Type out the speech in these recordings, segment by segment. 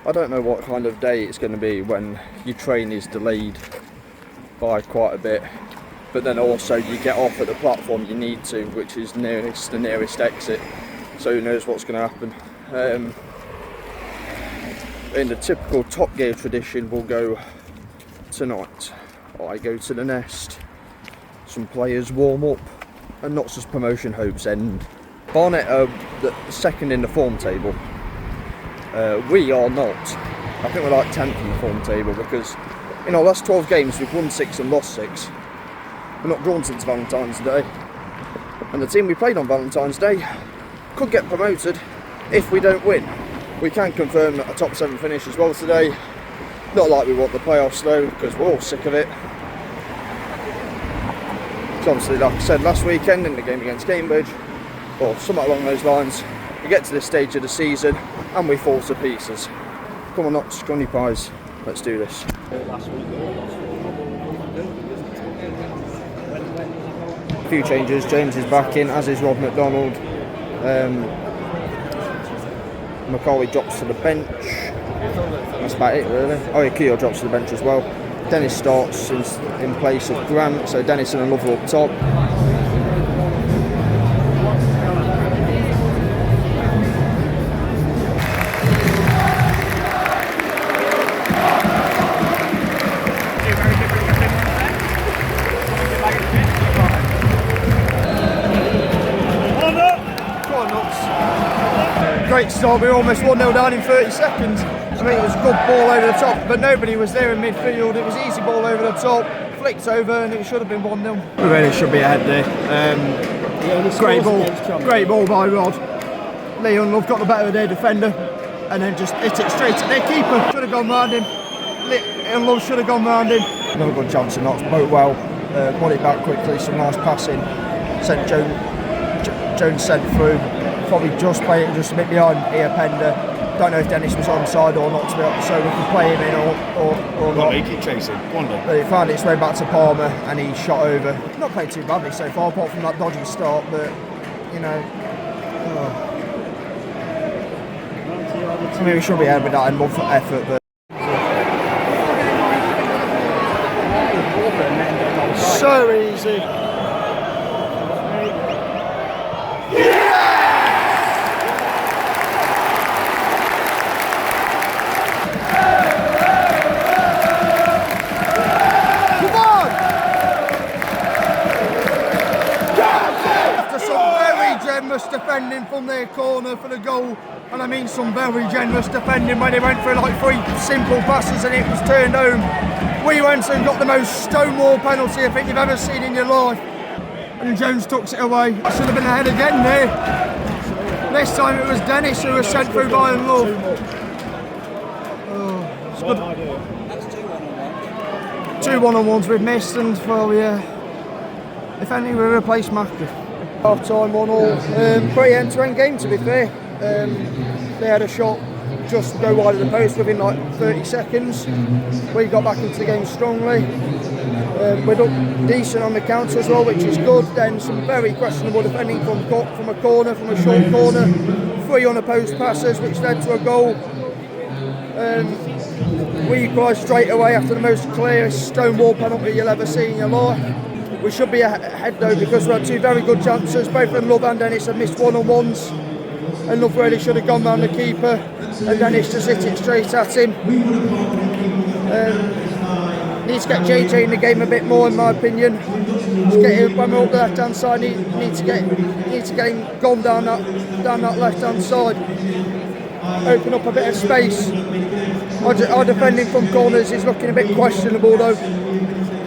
I don't know what kind of day it's going to be when your train is delayed by quite a bit, but then also you get off at the platform you need to, which is the nearest exit, so who knows what's going to happen. In the typical Top Gear tradition, we'll go tonight. I go to the Nest, some players warm up, and not just promotion hopes end. Barnet are the second in the form table. We are not. I think we're like 10th in the form table because in our last 12 games we've won 6 and lost 6. We're not drawn since Valentine's Day. And the team we played on Valentine's Day could get promoted if we don't win. We can confirm a top 7 finish as well today. Not like we want the playoffs though, because we're all sick of it. So obviously, like I said last weekend in the game against Cambridge, or something along those lines, we get to this stage of the season and we fall to pieces. Come on, not scunny pies. Let's do this. A few changes. James is back in, as is Rob McDonald. Macaulay drops to the bench. That's about it, really. Oh yeah, Keogh drops to the bench as well. Dennis starts in place of Grant, so Dennis and Lover up top. Great start, we were almost 1-0 down in 30 seconds. I mean, it was a good ball over the top, but nobody was there in midfield. It was easy ball over the top, flicked over, and it should have been 1-0. We really should be ahead there. Great ball by Rod. Leon Love got the better of their defender, and then just hit it straight at their keeper. Should have gone round him. Leon Love should have gone round him. Another good chance to knock boat well. Got it back quickly, some nice passing. Sent Jones sent through. Probably just play it just a bit behind here, Pender. Don't know if Dennis was onside or not, so we can play him in or not. Keep chasing. But it found its way back to Palmer and he shot over. Not played too badly so far, apart from that dodgy start, but you know. I mean, we should be ahead with that enough effort, but. So easy. Defending from their corner for the goal, and I mean some very generous defending when they went for like 3 simple passes and it was turned home. We went and got the most stonewall penalty I think you've ever seen in your life, and Jones tucks it away. I should have been ahead again there. This time it was Dennis who was sent through by Love. Oh, it's good. That's 2 1-on-1s we've missed, and well, yeah, if any, we replaced Mackie. Half time 1-1, pretty end-to-end game to be fair. They had a shot just go wide of the post within like 30 seconds. We got back into the game strongly. We looked decent on the counter as well, which is good. Then some very questionable defending from a corner, from a short corner. 3 unopposed passes, which led to a goal. We equalised straight away after the most clearest stonewall penalty you'll ever see in your life. We should be ahead though because we had 2 very good chances. Both of them, Love and Dennis, have missed 1-on-1s. And Love really should have gone round the keeper, and Dennis just hit it straight at him. Needs to get JJ in the game a bit more, in my opinion. Just get him when we're up the left hand side. Need to get him gone down that left hand side. Open up a bit of space. Our defending from corners is looking a bit questionable though.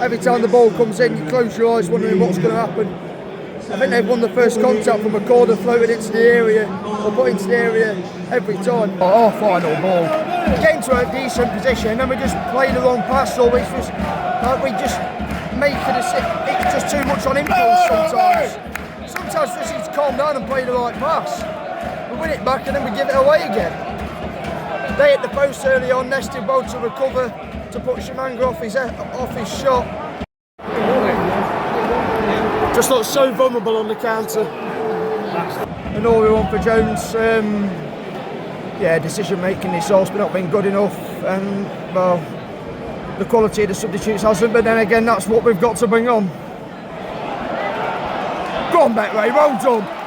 Every time the ball comes in, you close your eyes wondering what's going to happen. I think they've won the first contact from a corner floated into the area, or put into the area every time. Our final ball. We came to a decent position and then we just played the wrong pass, or which was we just make it's just too much on impulse sometimes. Sometimes we just need to calm down and play the right pass. We win it back and then we give it away again. They hit the post early on, Nested well to recover, to put Shamanga off his shot. Just looked so vulnerable on the counter. And all we want for Jones. yeah, decision making this also not been good enough, and well, the quality of the substitutes hasn't. But then again, that's what we've got to bring on. Go on, Betway, well done.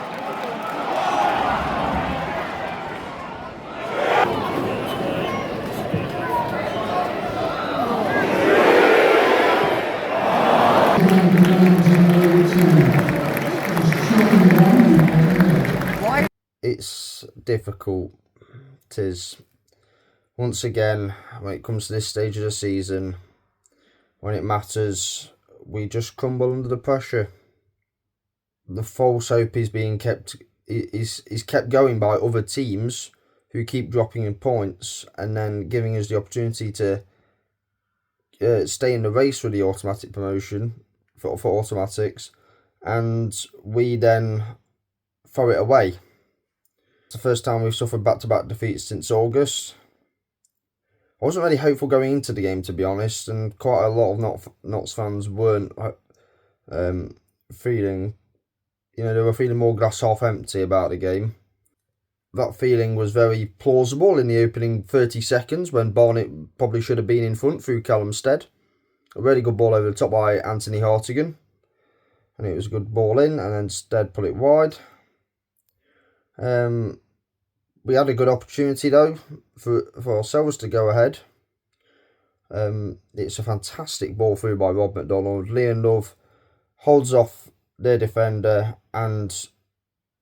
It's difficult. It is. Once again, when it comes to this stage of the season, when it matters, we just crumble under the pressure. The false hope is being kept going by other teams who keep dropping in points and then giving us the opportunity to stay in the race for the automatic promotion for automatics, and we then throw it away. It's the first time we've suffered back-to-back defeats since August. I wasn't really hopeful going into the game, to be honest, and quite a lot of Notts fans weren't feeling, they were feeling more glass half empty about the game. That feeling was very plausible in the opening 30 seconds when Barnet probably should have been in front through Callum Stead. A really good ball over the top by Anthony Hartigan, and it was a good ball in, and then Stead put it wide. We had a good opportunity though for ourselves to go ahead. It's a fantastic ball through by Rob McDonald. Liam Love holds off their defender and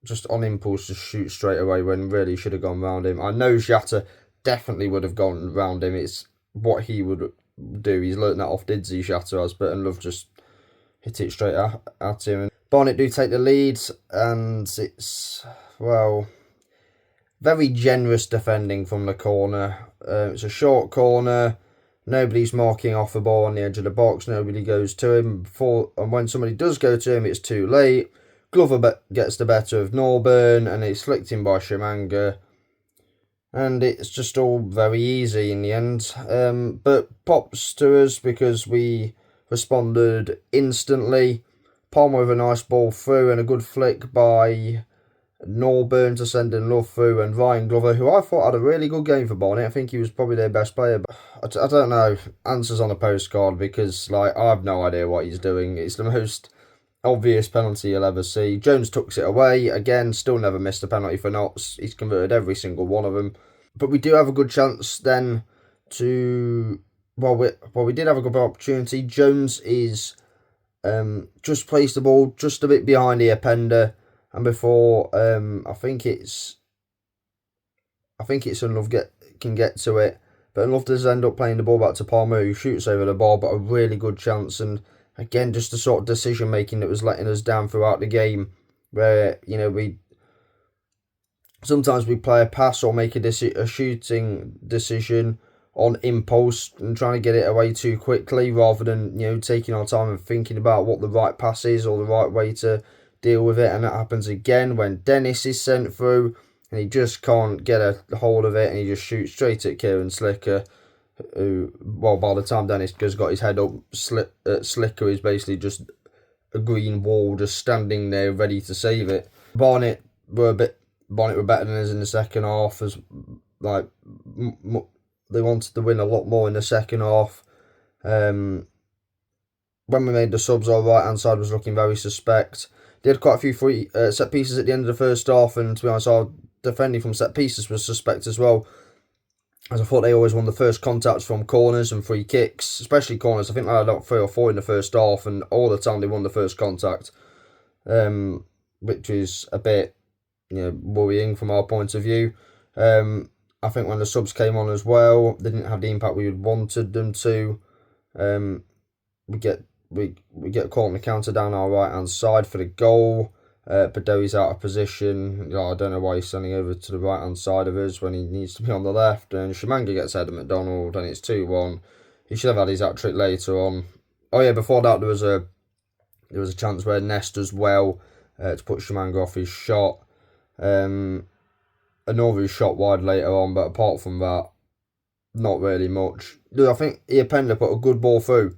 just on impulse just shoots straight away when really should have gone round him. I know Xhaka definitely would have gone round him. It's what he would do. He's learnt that off Didsy, Xhaka has, but Love just hit it straight at him. And Barnet do take the lead, and it's, well, very generous defending from the corner. It's a short corner. Nobody's marking off the ball on the edge of the box. Nobody goes to him. And when somebody does go to him, it's too late. Glover gets the better of Norburn, and it's flicked in by Shimanga. And it's just all very easy in the end. But pops to us because we responded instantly. Palmer with a nice ball through and a good flick by Norburn to send in Love through, and Ryan Glover, who I thought had a really good game for Barnet. I think he was probably their best player. But I don't know. Answers on a postcard, because I have no idea what he's doing. It's the most obvious penalty you'll ever see. Jones tucks it away. Again, still never missed a penalty for Notts. He's converted every single one of them. But we do have a good chance then to... Well, we did have a good opportunity. Jones is just placed the ball just a bit behind the Pender. And before, I think it's Unlove can get to it. But Unlove does end up playing the ball back to Palmer, who shoots over the ball, but a really good chance. And again, just the sort of decision making that was letting us down throughout the game, where sometimes we play a pass or make a shooting decision on impulse and trying to get it away too quickly, rather than taking our time and thinking about what the right pass is or the right way to deal with it. And that happens again when Dennis is sent through and he just can't get a hold of it, and he just shoots straight at Kieran Slicker, who, well, by the time Dennis has got his head up, Slicker is basically just a green wall just standing there ready to save it. Barnet were better than us in the second half, as they wanted to win a lot more in the second half. When we made the subs, our right hand side was looking very suspect. They had quite a few free set pieces at the end of the first half, and to be honest, our defending from set pieces was suspect as well, as I thought they always won the first contacts from corners and free kicks, especially corners. I think they had about 3 or 4 in the first half, and all the time they won the first contact, which is a bit worrying from our point of view. I think when the subs came on as well, they didn't have the impact we wanted them to. We get caught on the counter down our right hand side for the goal. Badoi's out of position. I don't know why he's standing over to the right hand side of us when he needs to be on the left. And Shimanga gets ahead of McDonald, and it's 2-1. He should have had his hat trick later on. Oh yeah, before that there was a chance where Nest does well to put Shimanga off his shot. Another shot wide later on, but apart from that, not really much. I think Iapenda put a good ball through.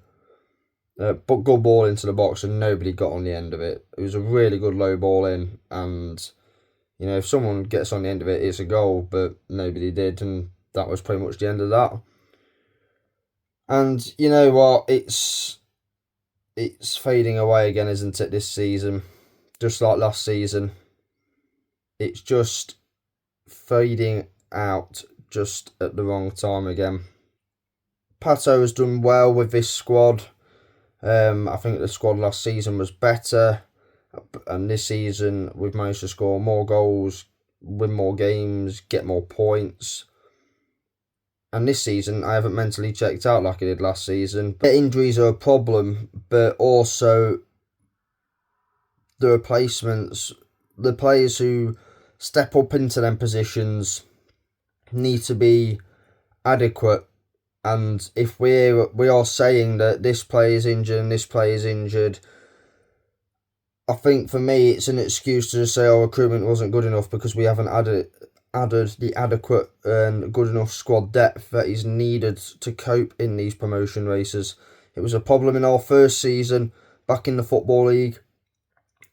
But good ball into the box, and nobody got on the end of it. It was a really good low ball in, and You know, if someone gets on the end of it, it's a goal, but nobody did, and that was pretty much the end of that. And you know what? It's fading away again, isn't it, this season? Just like last season. It's just fading out just at the wrong time again. Pato has done well with this squad. I think the squad last season was better, and this season we've managed to score more goals, win more games, get more points. And this season I haven't mentally checked out like I did last season. The injuries are a problem, but also the replacements, the players who step up into them positions need to be adequate. And if we are saying that this player is injured and this player is injured, I think for me it's an excuse to just say our recruitment wasn't good enough because we haven't added the adequate and good enough squad depth that is needed to cope in these promotion races. It was a problem in our first season back in the Football League,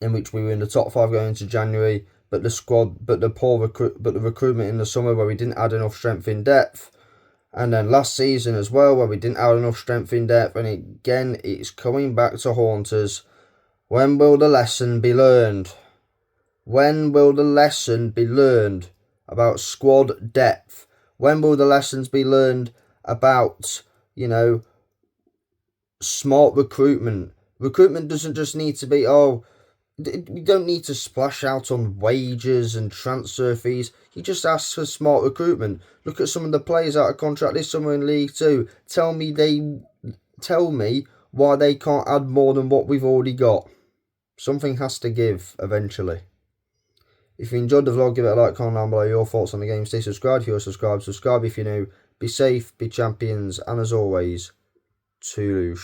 in which we were in the top 5 going into January, but the recruitment in the summer where we didn't add enough strength in depth. And then last season as well, where we didn't have enough strength in depth. And again, it's coming back to haunt us. When will the lesson be learned? When will the lesson be learned about squad depth? When will the lessons be learned about, you know, smart recruitment? Recruitment doesn't just need to be, we don't need to splash out on wages and transfer fees. You just ask for smart recruitment. Look at some of the players out of contract this summer in League 2. Tell me why they can't add more than what we've already got. Something has to give eventually. If you enjoyed the vlog, give it a like, comment down below your thoughts on the game. Stay subscribed if you're subscribed. Subscribe if you're new. Be safe, be champions, and as always, toodaloo.